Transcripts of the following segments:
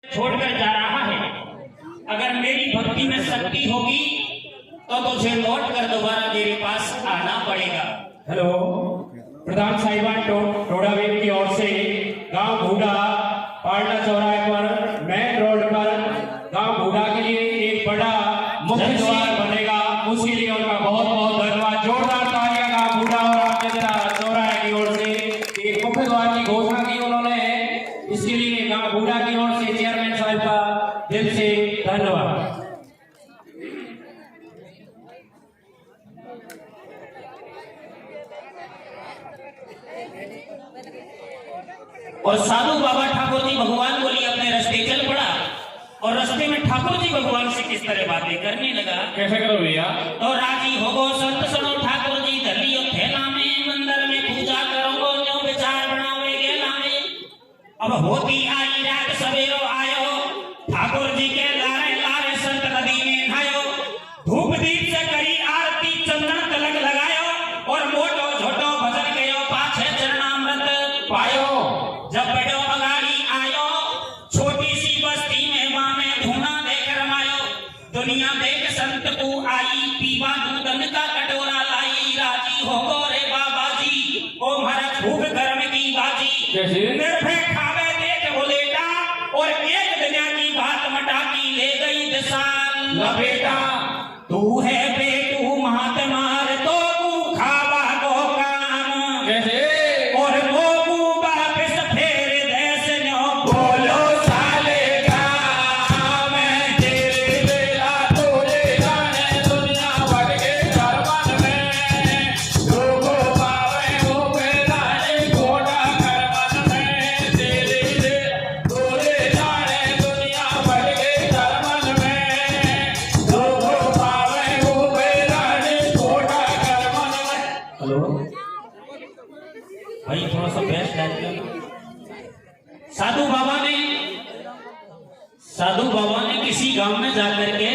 छोड़कर जा रहा है। अगर मेरी भक्ति में शक्ति होगी तो तुझे लौट कर दोबारा मेरे पास आना पड़ेगा। हेलो, प्रधान साहिबान टोडावेल की ओर से गांव बूढ़ा पालना चौराहे पर मेन रोड पर गांव बूढ़ा के लिए एक बड़ा मुख्य द्वार बनेगा। उसके लिए उनका बहुत बहुत धन्यवाद। जोरदार तालियां गांव बूढ़ा और रामचंद्र चौराहे की ओर से एक मुख्य द्वार की घोषणा की उन्होंने। इसके लिए गांव बूढ़ा की ओर से चेयरमैन साहब का दिल से धन्यवाद। और साधु बाबा ठाकुर जी भगवान बोली अपने रास्ते चल पड़ा और रास्ते में ठाकुर जी भगवान से किस तरह बातें करने लगा। कैसे करो भैया? तो राजी हो गो संत सुनो ठाकुर जी धलियो थैला में मंदिर में पूजा करोगो जो विचार बनावे गेला में। अब होती आई रात सवेरो आयो ठाकुर जी के लारे लारे संत नदी में नहायो। धूप दीप से करी आरती चंदन तिलक लगायो और मोटो झोटो भजन गयो पाछे चरणामृत पायो। जब बड़ो अगाड़ी आयो छोटी सी बस्ती में मामे धूना देख रमायो। दुनिया देख संत को आई पीवा दूधन का कटोरा लाई। राजी हो गो रे बाबा जी ओ हमारा खूब गर्म की बाजी। निर्भय खावे देख बोलेटा और एक दुनिया की बात मटा की ले गई दिशा। बेटा तू है बेटू महात्मा तो तू खावा को काम और वो वापस फेर देश नो बोलो सालेगा। मैं तेरे बेला तोरे जाने दुनिया बढ़ के करवन में लोगो पावे हो बेला घोड़ा करवन में। तेरे बेला तोरे जाने दुनिया बढ़ के करवन में लोगो पावे हो बेला घोड़ा करवन में। हेलो भाई थोड़ा सा बेस्ट डाल। साधु बाबा ने किसी गांव में जाकर के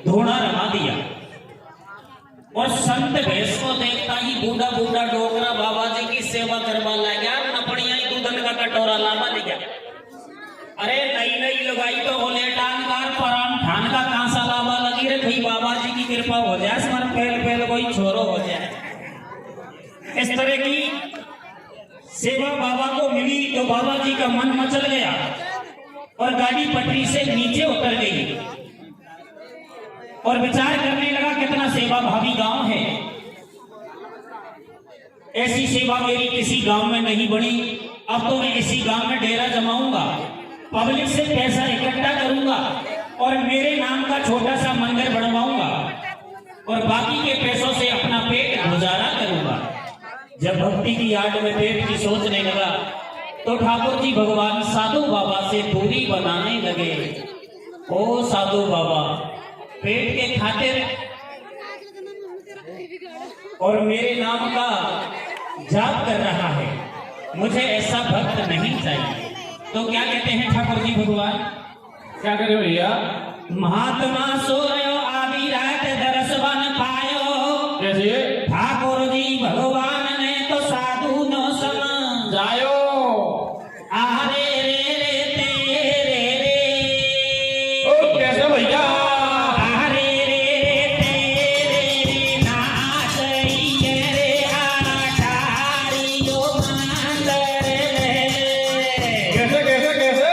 धोना रमा दिया और संत भैंस को देखता ही बूढ़ा बूढ़ा डोकरा बाबा जी की सेवा करवा लगा। नपड़िया ही दूधन का कटोरा लावा ले गया। अरे नई नई लगाई तो बोले टांगार परान ठान का कांसा लावा लगी रखी। बाबा जी की कृपा हो जाए स्मर पहल पहल कोई छोरो हो जाए। इस तरह की सेवा बाबा को मिली तो बाबा जी का मन मचल गया और गाड़ी पटरी से नीचे उतर गई और विचार करने लगा कितना सेवा भावी गांव है। ऐसी सेवा मेरी किसी गांव में नहीं बनी। अब तो मैं इसी गांव में डेरा जमाऊंगा, पब्लिक से पैसा इकट्ठा करूंगा और मेरे नाम का छोटा सा मंदिर बनवाऊंगा और बाकी के पैसों से अपना पेट गुजारा करूंगा। जब भक्ति की आड़ में पेट की सोचने लगा तो ठाकुर जी भगवान साधु बाबा से दूरी बनाने लगे। ओ साधु बाबा पेट के खातिर और मेरे नाम का जाप कर रहा है, मुझे ऐसा भक्त नहीं चाहिए। तो क्या कहते हैं ठाकुर जी भगवान? क्या करे भैया? महात्मा सोयो आदि रात दरस बन पायो। कैसे? ठाकुर जी भगवान ने तो साधु नो समझायो। आरे रे रे तेरे रे ओ कैसे भैया? आरे रे रे तेरे रे नाच रे रे आठारी जो मंदिर रे। कैसे कैसे कैसे?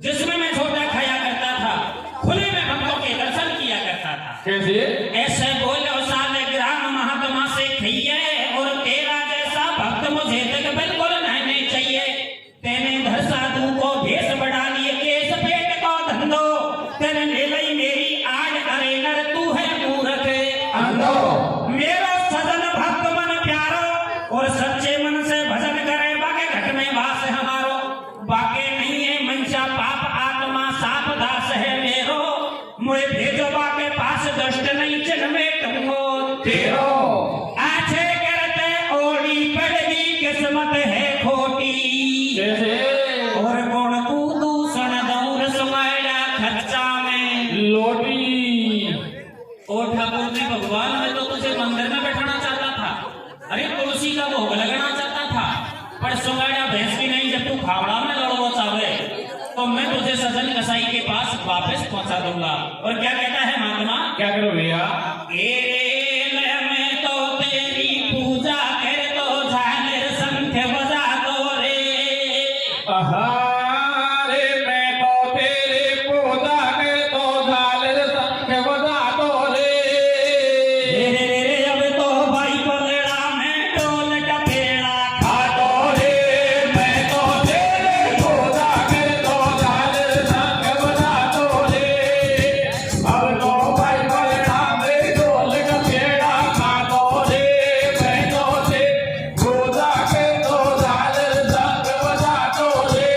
जिसमें मैं छोटा खाया करता था, खुले में भक्तों के दर्शन किया करता था। कैसे? ऐसे बोलो साले ग्राम महात्मा से खइए और तेरा जैसा भक्त मुझे तक बिल्कुल नहीं चाहिए। तेने धर साधु को भेष बढ़ा लिए केस पेट को धंधो। तेने ले लई मेरी आड़ अरे नर तू है मूर्ख अंधो। मेरा सदन भक्त मन पर सुगाड़ा भैंस की नहीं, जब तू खावड़ा में लड़ो चाहे तो मैं तुझे सजन कसाई के पास वापस पहुंचा दूंगा। और क्या कहता है महात्मा? क्या करो भैया? में तो तेरी पूजा कर तो झालर संख बजा दो रे। रे मैं तो तेरी पूजा कर तो झालर संख बजा दो रे। रे अब तो भाई पलड़ा में ढोल टपेड़ा खा दो रे। मैं तो तेरी पूजा कर तो झालर संख बजा दो रे। अब तो भाई बलड़ा में ढोल का पेड़ा खा दो रे। मैं तो तेरी पूजा कर तो झालर संख बजा दो रे।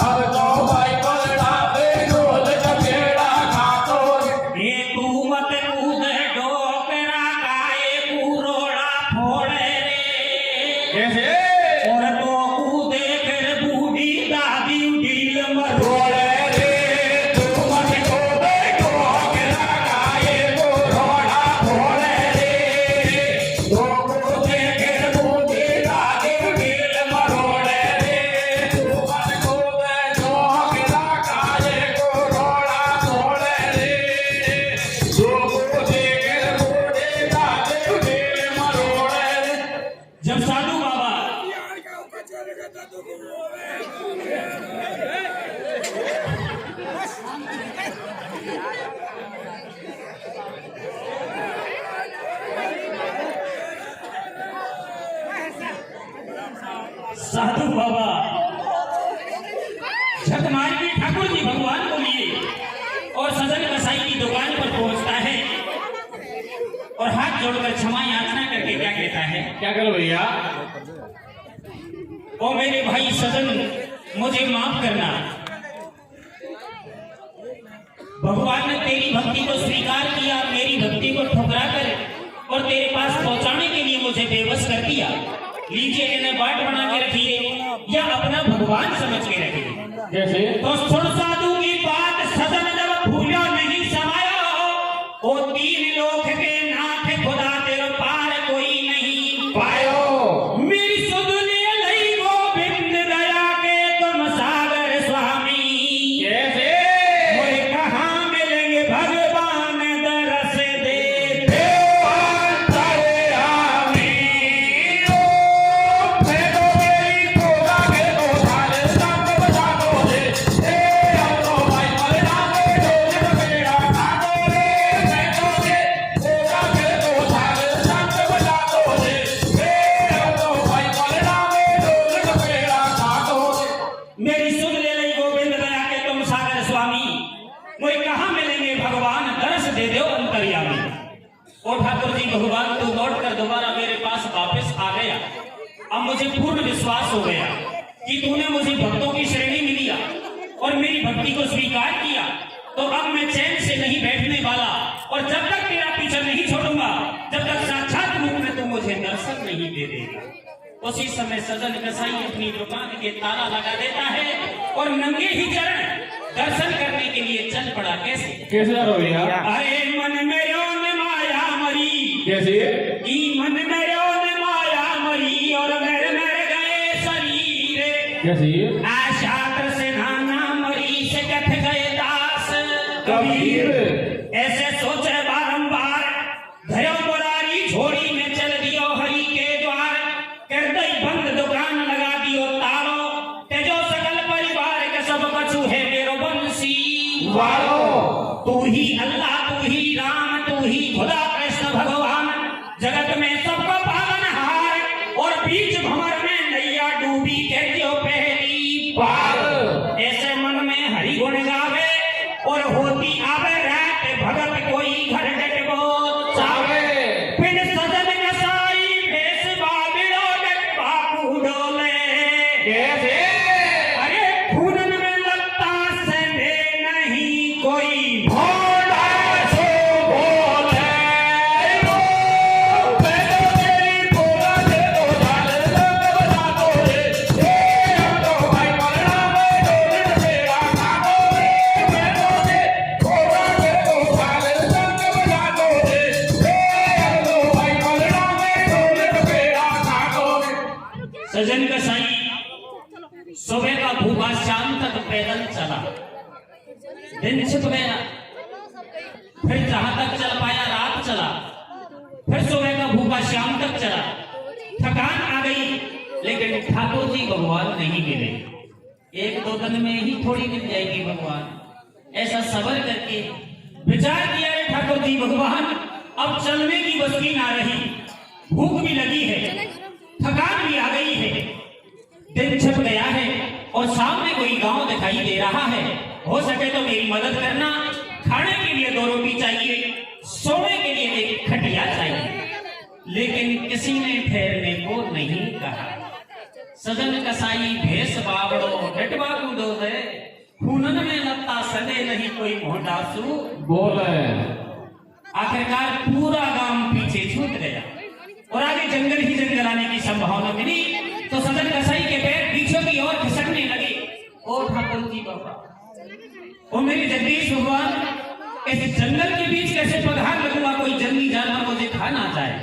अब तो भाई बलड़ा में ढोल का पेड़ा खा दो रे। ये तू मत कूद डोकरा गाए पूरोड़ा फोड़े रे। कैसे? और तो कूदे फिर बूढ़ी दादी ढील मरोड़े रे। तू मत कूदे डोकरा गाए पूरोड़ा फोड़े रे। तू कूदे फिर बूढ़ी दादी ढील मरोड़े रे। तू मत कूदे डोकरा गाए पूरोड़ा फोड़े रे। तू कूदे फिर बूढ़ी दादी ढील मरोड़े रे। जब साधु बाबा साधु बाबा झक मार के ठाकुर जी भगवान को लिए और सजन कसाई की दुकान पर पहुंचता है और हाथ जोड़कर क्षमा याचना करके क्या कहता है? क्या करो भैया? ओ मेरे भाई सजन, मुझे माफ करना। भगवान ने तेरी भक्ति को स्वीकार किया, मेरी भक्ति को ठुकरा कर और तेरे पास पहुंचाने के लिए मुझे बेबस कर दिया। लीजिए इन्हें बाट बना के रखिए या अपना भगवान समझ के रखिए। जैसे? तो सुन साधु की बात सजन, जब भूला नहीं समाया ओ तीन लोक के नाथ खुदा तेरे पार कोई नहीं पायो। मेरी सुध ले लई गोविंद दया के तुम सागर स्वामी। कैसे? मुझे कहाँ मिलेंगे भगवान दरस दे। देवान तारे आमी ओ मैं तो मेरी पूजा के तो झालर संख बजा दो रे। अब तो भाई बलड़ा में ढोल का पेड़ा खा दो रे। मैं तो तेरी पूजा के तो झालर संख बजा दो रे। अब तो भाई बलड़ा में ढोल का पेड़ा खा दो रे। मेरी सुध ले लई गोविंद दया के तुम सागर स्वामी। मुझे कहाँ मिलेंगे भगवान दरस दे दो अंतर्यामी। ओ ठाकुर जी भगवान, तू लौट कर दोबारा मेरे पास वापस आ गया। अब मुझे पूर्ण विश्वास हो गया कि तूने मुझे भक्तों की श्रेणी में लिया और मेरी भक्ति को स्वीकार किया। तो अब मैं चैन से नहीं बैठने वाला और जब तक तेरा पीछा नहीं छोड़ूंगा, जब तक साक्षात रूप में तू मुझे दर्शन नहीं दे देगा। उसी समय सजन कसाई अपनी दुकान के ताला लगा देता है और नंगे ही चरण दर्शन करने के लिए चल पड़ा। कैसे? कैसे करो भैया? अरे मन में यौन माया मरी, कैसे? ई मन में यौन माया मरी और मेरे मेरे गए शरीर। कैसे? आशात्र से नाना मरी से कथ गए दास कबीर। ऐसे सोचे बारंबार भयो मुरारी झोड़ी में चल दियो हरि के द्वार। कर दई बंद दुकान लगा दियो तालो, तेजो सकल परिवार के सब कछु है मेरो बंसी। वालो। तू ही अल्लाह, तू ही राम, तू ही खुदा कृष्ण भगवान, जगत में सबको पालनहार और बीच भंवर में नैया डूबी के जो पहली बार। ऐसे मन में हरि गुण गावे और होती आवे सजन कसाई सुबह का भूखा शाम तक पैदल चला, दिन छिप गया, फिर जहां तक चल पाया रात चला, फिर सुबह का भूखा शाम तक चला, थकान आ गई, लेकिन ठाकुर जी भगवान नहीं मिले। एक दो दिन में ही थोड़ी मिल जाएगी भगवान, ऐसा सबर करके विचार किया है ठाकुर जी भगवान अब चलने की बस की ना रही, भूख भी लगी है, थकान भी आ गई है, दिन छिप गया है और सामने कोई गांव दिखाई दे रहा है, हो सके तो मेरी मदद करना, खाने के लिए 2 रोटी चाहिए, सोने के लिए एक खटिया चाहिए। लेकिन किसी ने ठहरने को नहीं कहा। सजन कसाई भेस बावड़ो डटवा कूदो दे, खूनन में लत्ता सदे नहीं कोई मोटासू बोले। आखिरकार पूरा गांव पीछे छूट गया और आगे जंगल ही जंगल आने की संभावना मिली तो सजन कसाई के पैर पीछे की ओर खिसकने लगे। ओ ठाकुर जी बाबा, ओ मेरे जगदीश भगवान, इस जंगल के बीच कैसे पधार लगूंगा, कोई जंगली जानवर मुझे खा ना जाए,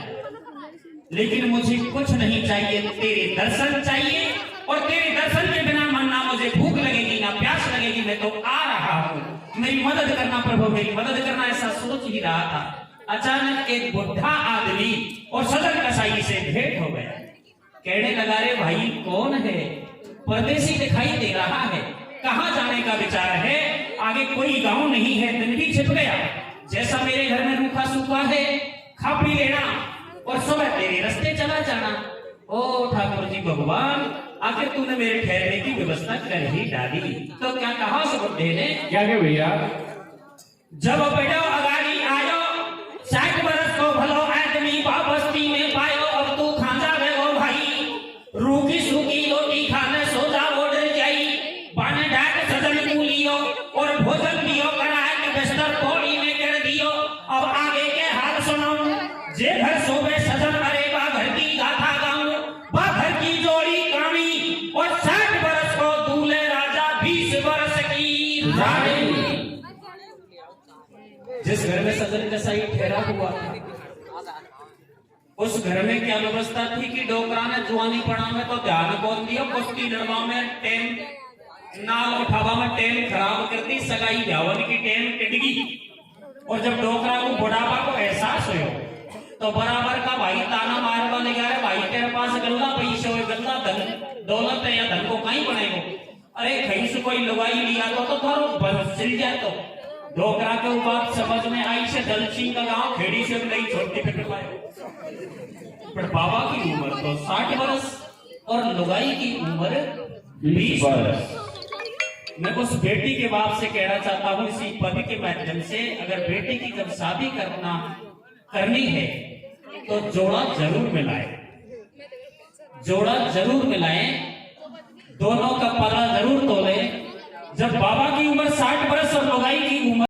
लेकिन मुझे कुछ नहीं चाहिए, तेरे दर्शन चाहिए और तेरे दर्शन के बिना मन ना मुझे भूख लगेगी ना प्यास लगेगी, मैं तो आ रहा हूँ, मेरी मदद करना प्रभु, मेरी मदद करना। ऐसा सोच ही रहा था, अचानक एक बुढ़ा आदमी और सजन कसाई से भेंट हो गया। कहने लगा, रे भाई कौन है, परदेसी दिखाई दे रहा है, कहां जाने का विचार है, आगे कोई गांव नहीं है, दिन भी छिप गया, जैसा मेरे घर में रूखा सूखा है खा पी लेना और सुबह तेरे रास्ते चला जाना। ओ ठाकुर जी भगवान, आखिर तूने मेरे ठहरने की व्यवस्था कर ही डाली, तो क्या कहा उस बुढ़े ने? क्या के भैया? जब बैठो अगाड़ी आयो, 60 बरस को भलो आदमी बस्ती में पायो, अब तू खा जावे ओ भाई, रूखी सूखी रोटी खाने सो जा ओढ़ जाई, पानी ढाक सजन कूलियो और भोजन दियो कराए के बिस्तर पौड़ी में कर दियो। अब आगे के हाल सुनो, जे घर सोवे सजन अरे बा घर की गाथा गाऊं, बा घर की जोड़ी कामी और 60 बरस को दूल्हे राजा 20 बरस की रानी। जिस घर में सजन कसाई ठहरा हुआ था, उस घर में क्या व्यवस्था थी कि डोकरा ने जुआनी पड़ा में तो ध्यान कौन दिया, कुश्ती लड़वा में टेम, नाल उठावा में टेम खराब कर दी, सगाई ब्यावन की टेम टिटगी। और जब डोकरा को बुढ़ापा को एहसास हुआ तो बराबर का भाई ताना मारवा ले गया, भाई तेरे पास गल्ला पैसे हो, गल्ला धन दौलत है या धन को कहीं बनाएगो, अरे कहीं से कोई लुगाई लिया तो थारो बस सिल जाए। तो डोकरा के बात समझ में आई से दल सिंह का गांव खेड़ी से नहीं छोटी पे पाए, पर बाबा की उम्र तो 60 बरस और लुगाई की उम्र 20 बरस। मैं उस बेटी के बाप से कहना चाहता हूं इसी पद के माध्यम से, अगर बेटी की जब शादी करनी है तो जोड़ा जरूर मिलाए, जोड़ा जरूर मिलाए, दोनों का पला जरूर तोले। जब बाबा की उम्र 60 बरस और लुगाई की उम्र